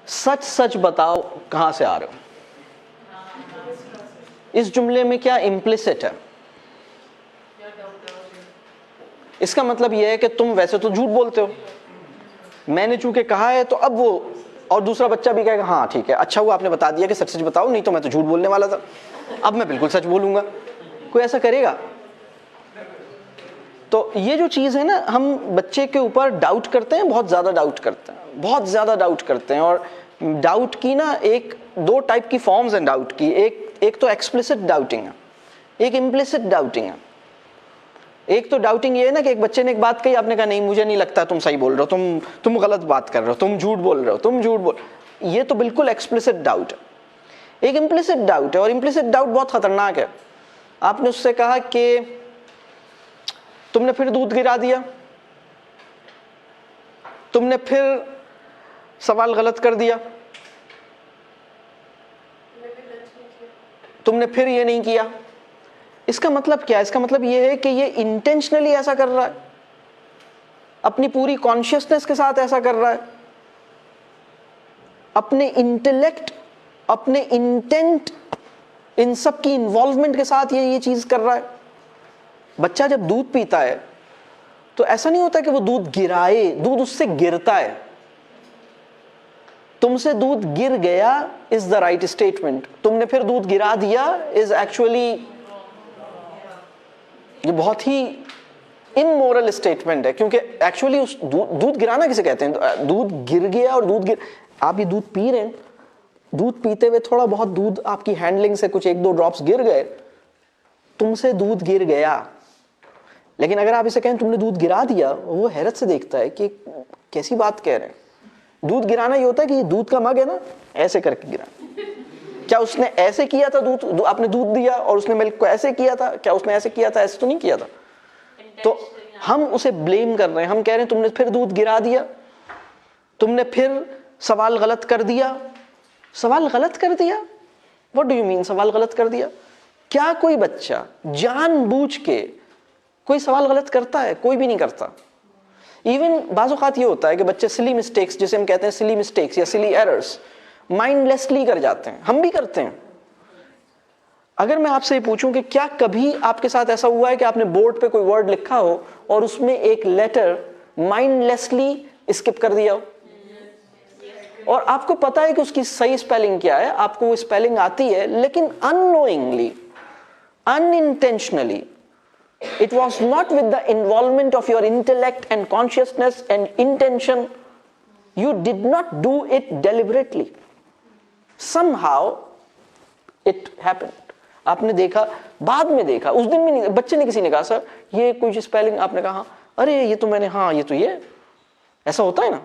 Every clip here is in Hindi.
सच सच बताओ कहां से आ रहे हो। इस जुमले में क्या इम्प्लिसिट है? इसका मतलब यह है कि तुम वैसे तो झूठ बोलते हो, मैंने चूंकि कहा है तो अब वो, और दूसरा बच्चा भी कहेगा हाँ ठीक है, अच्छा हुआ आपने बता दिया कि सच सच बताओ, नहीं तो मैं तो झूठ बोलने वाला था, अब मैं बिल्कुल सच बोलूंगा। कोई ऐसा करेगा? तो ये जो चीज़ है ना, हम बच्चे के ऊपर डाउट करते हैं, बहुत ज़्यादा डाउट करते हैं, बहुत ज़्यादा डाउट करते हैं। और डाउट की ना एक दो टाइप की फॉर्म्स हैं डाउट की। एक तो एक्सप्लिसिट डाउटिंग है, एक इम्प्लिसिट डाउटिंग है। एक तो डाउटिंग ये है ना कि एक बच्चे ने एक बात कही, आपने कहा नहीं मुझे नहीं लगता तुम सही बोल रहे हो, तुम गलत बात कर रहे हो, तुम झूठ बोल रहे हो, तुम झूठ बोल, ये तो बिल्कुल एक्सप्लिसिट डाउट है। एक इम्प्लिसिट डाउट है, और इम्प्लिसिट डाउट बहुत खतरनाक है। आपने उससे कहा कि तुमने फिर दूध गिरा दिया, तुमने फिर सवाल गलत कर दिया, तुमने फिर ये नहीं किया। इसका मतलब क्या है? इसका मतलब ये है कि ये इंटेंशनली ऐसा कर रहा है, अपनी पूरी कॉन्शियसनेस के साथ ऐसा कर रहा है, अपने इंटेलेक्ट, अपने इंटेंट, इन सब की इन्वॉल्वमेंट के साथ ये चीज कर रहा है। बच्चा जब दूध पीता है तो ऐसा नहीं होता कि वो दूध गिराए, दूध उससे गिरता है। तुमसे दूध गिर गया इज द राइट स्टेटमेंट, तुमने फिर दूध गिरा दिया इज एक्चुअली, ये बहुत ही इमोरल स्टेटमेंट है। क्योंकि एक्चुअली उस दूध गिराना किसे कहते हैं? दूध गिर गया और दूध गिर, आप ये दूध पी रहे हैं, दूध पीते हुए थोड़ा बहुत दूध आपकी हैंडलिंग से कुछ एक दो ड्रॉप्स गिर गए, तुमसे दूध गिर गया। लेकिन अगर आप इसे कहें तुमने दूध गिरा दिया, वो हैरत से देखता है कि कैसी बात कह रहे हैं। दूध गिराना ये होता है कि दूध का मग है ना, ऐसे करके गिरा। क्या उसने ऐसे किया था? आपने दूध दिया और उसने मिल्क को ऐसे किया था? क्या उसने ऐसे किया था? ऐसे तो नहीं किया था। तो हम उसे ब्लेम कर रहे हैं, हम कह रहे हैं तुमने फिर दूध गिरा दिया, तुमने फिर सवाल गलत कर दिया। सवाल गलत कर दिया? व्हाट डू यू मीन सवाल गलत कर दिया? क्या कोई बच्चा जानबूझ के कोई सवाल गलत करता है? कोई भी नहीं करता। इवन बाज़ औक़ात ये होता है कि बच्चे सिली मिस्टेक्स, जिसे हम कहते हैं सिली मिस्टेक्स या सिली एरर्स, माइंडलेसली कर जाते हैं। हम भी करते हैं। अगर मैं आपसे ये पूछूं कि क्या कभी आपके साथ ऐसा हुआ है कि आपने बोर्ड पे कोई वर्ड लिखा हो और उसमें एक लेटर माइंडलेसली स्किप कर दिया हो, और आपको पता है कि उसकी सही स्पेलिंग क्या है, आपको वो स्पेलिंग आती है, लेकिन unknowingly, unintentionally, it was not with the involvement of your intellect and consciousness and intention, you did not do it deliberately, somehow it happened. आपने देखा, बाद में देखा, उस दिन भी नहीं, बच्चे ने, किसी ने कहा सर ये कुछ स्पेलिंग, आपने कहा अरे ये तो मैंने, हाँ ये तो ये ऐसा होता है ना।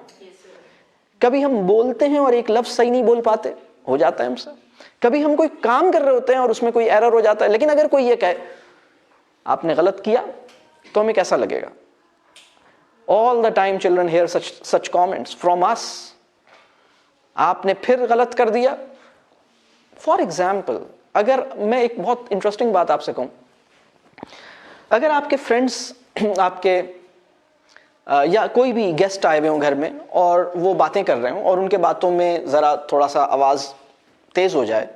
कभी हम बोलते हैं और एक लफ्ज सही नहीं बोल पाते, हो जाता है हमसे। कभी हम कोई काम कर रहे होते हैं और उसमें कोई एरर हो जाता है। लेकिन अगर कोई ये कहे आपने गलत किया, तो हमें कैसा लगेगा? All the time children hear such comments from us. आपने फिर गलत कर दिया। फॉर एग्जाम्पल, अगर मैं एक बहुत इंटरेस्टिंग बात आपसे कहूं, अगर आपके फ्रेंड्स आपके या कोई भी गेस्ट आए हुए हों घर में और वो बातें कर रहे हों और उनके बातों में ज़रा थोड़ा सा आवाज़ तेज़ हो जाए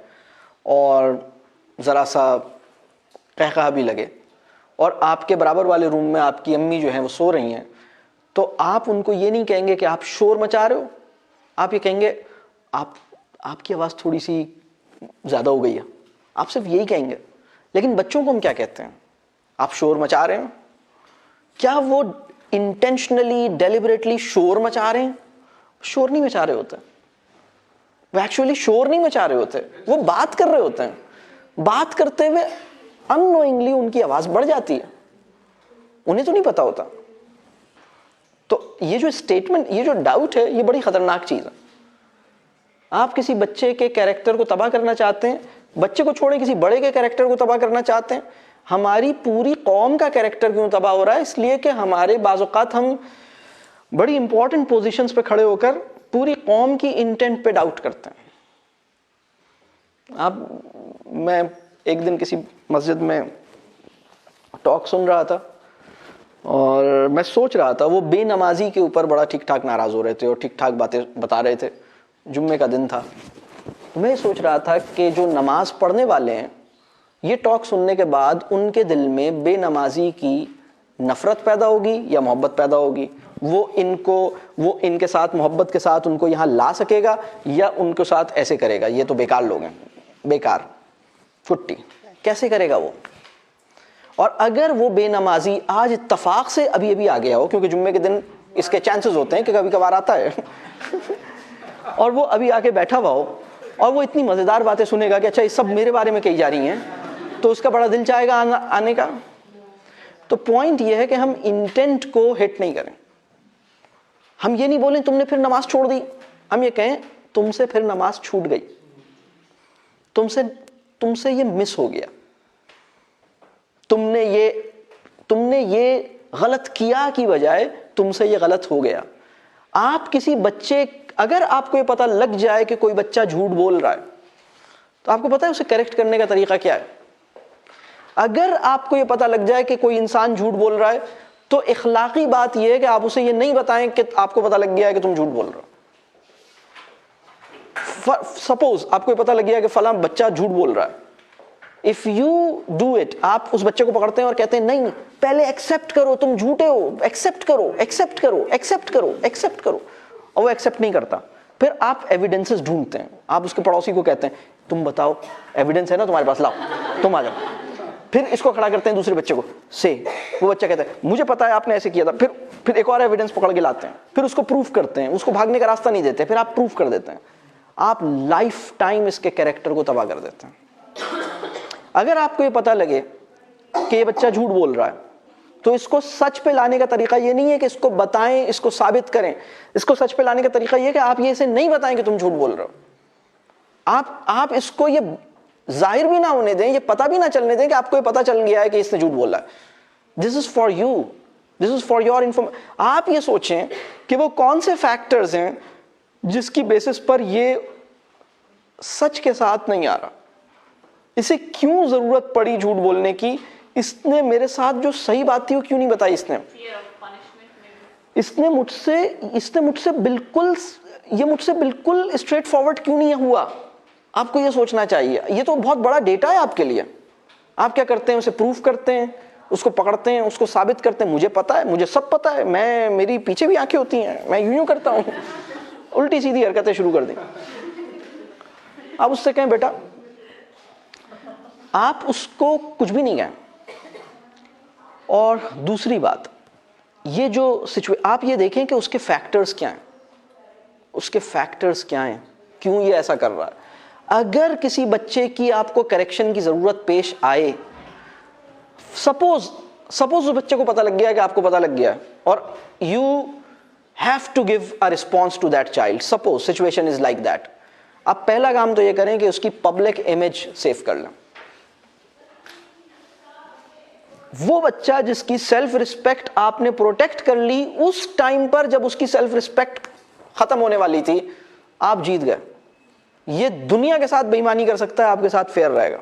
और ज़रा सा कहकहा भी लगे, और आपके बराबर वाले रूम में आपकी अम्मी जो हैं वो सो रही हैं, तो आप उनको ये नहीं कहेंगे कि आप शोर मचा रहे हो, आप ये कहेंगे आपकी आवाज़ थोड़ी सी ज़्यादा हो गई है, आप सिर्फ यही कहेंगे। लेकिन बच्चों को हम क्या कहते हैं? आप शोर मचा रहे हो। क्या वो इंटेंशनली डेलिबरेटली शोर मचा रहे हैं? शोर नहीं मचा रहे होते, वो एक्चुअली शोर नहीं मचा रहे होते, वो बात कर रहे होते हैं। बात करते हुए अननोइंगली उनकी आवाज बढ़ जाती है, उन्हें तो नहीं पता होता। तो ये जो स्टेटमेंट, ये जो डाउट है, ये बड़ी खतरनाक चीज है। आप किसी बच्चे के कैरेक्टर को तबाह करना चाहते हैं, बच्चे को छोड़े किसी बड़े के कैरेक्टर को तबाह करना चाहते हैं। हमारी पूरी कौम का कैरेक्टर क्यों तबाह हो रहा है? इसलिए कि हमारे बाज़ औक़ात हम बड़ी इंपॉर्टेंट पोजीशंस पे खड़े होकर पूरी कौम की इंटेंट पे डाउट करते हैं। मैं एक दिन किसी मस्जिद में टॉक सुन रहा था और मैं सोच रहा था, वो बेनमाजी के ऊपर बड़ा ठीक ठाक नाराज हो रहे थे और ठीक ठाक बातें बता रहे थे। जुम्मे का दिन था, तो मैं सोच रहा था कि जो नमाज पढ़ने वाले हैं, ये टॉक सुनने के बाद उनके दिल में बेनमाजी की नफरत पैदा होगी या मोहब्बत पैदा होगी। वो इनके साथ मोहब्बत के साथ उनको यहाँ ला सकेगा या उनके साथ ऐसे करेगा, ये तो बेकार लोग हैं, बेकार छुट्टी कैसे करेगा वो। और अगर वो बेनमाजी आज इत्तफाक से अभी अभी आ गया हो, क्योंकि जुम्मे के दिन इसके चांसेस होते हैं कि कभी कभार आता है और वो अभी आके बैठा हुआ हो और वो इतनी मज़ेदार बातें सुनेगा कि अच्छा ये सब मेरे बारे में कही जा रही हैं, तो उसका बड़ा दिल चाहेगा आने का। तो पॉइंट ये है कि हम इंटेंट को हिट नहीं करें। हम ये नहीं बोलें तुमने फिर नमाज छोड़ दी, हम ये कहें तुमसे फिर नमाज छूट गई, तुमसे ये मिस हो गया, तुमने ये गलत किया की बजाय तुमसे ये गलत हो गया। आप किसी बच्चे, अगर आपको ये पता लग जाए कि कोई बच्चा झूठ बोल रहा है, तो आपको पता है उसे करेक्ट करने का तरीका क्या है। अगर आपको ये पता लग जाए कि कोई इंसान झूठ बोल रहा है, तो इखलाकी बात यह है कि आप उसे ये नहीं बताएं कि आपको पता लग गया है कि तुम झूठ बोल रहे हो। सपोज आपको ये पता लग गया कि फलां बच्चा झूठ बोल रहा है, इफ यू डू इट, आप उस बच्चे को पकड़ते हैं और कहते हैं नहीं पहले एक्सेप्ट करो, तुम झूठे हो, एक्सेप्ट करो, एक्सेप्ट करो, एक्सेप्ट करो, एक्सेप्ट करो, और वो एक्सेप्ट नहीं करता, फिर आप एविडेंसेस ढूंढते हैं। आप उसके पड़ोसी को कहते हैं तुम बताओ एविडेंस है ना तुम्हारे पास, लाओ तुम आ जाओ। फिर इसको खड़ा करते हैं दूसरे बच्चे को, से वो बच्चा कहता है मुझे पता है आपने ऐसे किया था, फिर एक और एविडेंस पकड़ के लाते हैं, फिर उसको प्रूफ करते हैं, उसको भागने का रास्ता नहीं देते, फिर आप प्रूफ कर देते हैं। आप लाइफ टाइम इसके कैरेक्टर को तबाह कर देते हैं। अगर आपको ये पता लगे कि ये बच्चा झूठ बोल रहा है, तो इसको सच पे लाने का तरीका ये नहीं है कि इसको बताएं, इसको साबित करें। इसको सच पे लाने का तरीका ये है कि आप ये इसे नहीं बताएं कि तुम झूठ बोल रहे हो। आप इसको ये जाहिर भी ना होने दें, ये पता भी ना चलने दें कि आपको ये पता चल गया है कि इसने झूठ बोला है। This is for you, this is for your information. आप ये सोचें कि वो कौन से फैक्टर्स हैं जिसकी बेसिस पर ये सच के साथ नहीं आ रहा, इसे क्यों जरूरत पड़ी झूठ बोलने की, इसने मेरे साथ जो सही बात थी वो क्यों नहीं बताई, इसने मुझसे बिल्कुल स्ट्रेट फॉरवर्ड क्यों नहीं हुआ। आपको ये सोचना चाहिए। ये तो बहुत बड़ा डेटा है आपके लिए। आप क्या करते हैं, उसे प्रूफ करते हैं, उसको पकड़ते हैं, उसको साबित करते हैं मुझे पता है, मुझे सब पता है, मेरी पीछे भी आंखें होती हैं, मैं यूं करता हूं, उल्टी सीधी हरकतें शुरू कर दें। आप उससे कहें बेटा, आप उसको कुछ भी नहीं कहें। और दूसरी बात, ये जो आप ये देखें कि उसके फैक्टर्स क्या हैं, उसके फैक्टर्स क्या हैं, क्यों ये ऐसा कर रहा है। अगर किसी बच्चे की आपको करेक्शन की जरूरत पेश आए, सपोज उस बच्चे को पता लग गया है कि आपको पता लग गया है, और you have to give a response to that child, suppose situation is like that, आप पहला काम तो ये करें कि उसकी पब्लिक इमेज सेव कर लें। वो बच्चा जिसकी सेल्फ रिस्पेक्ट आपने प्रोटेक्ट कर ली, उस टाइम पर जब उसकी सेल्फ रिस्पेक्ट खत्म होने वाली थी, आप जीत गए। ये दुनिया के साथ बेईमानी कर सकता है, आपके साथ फेयर रहेगा।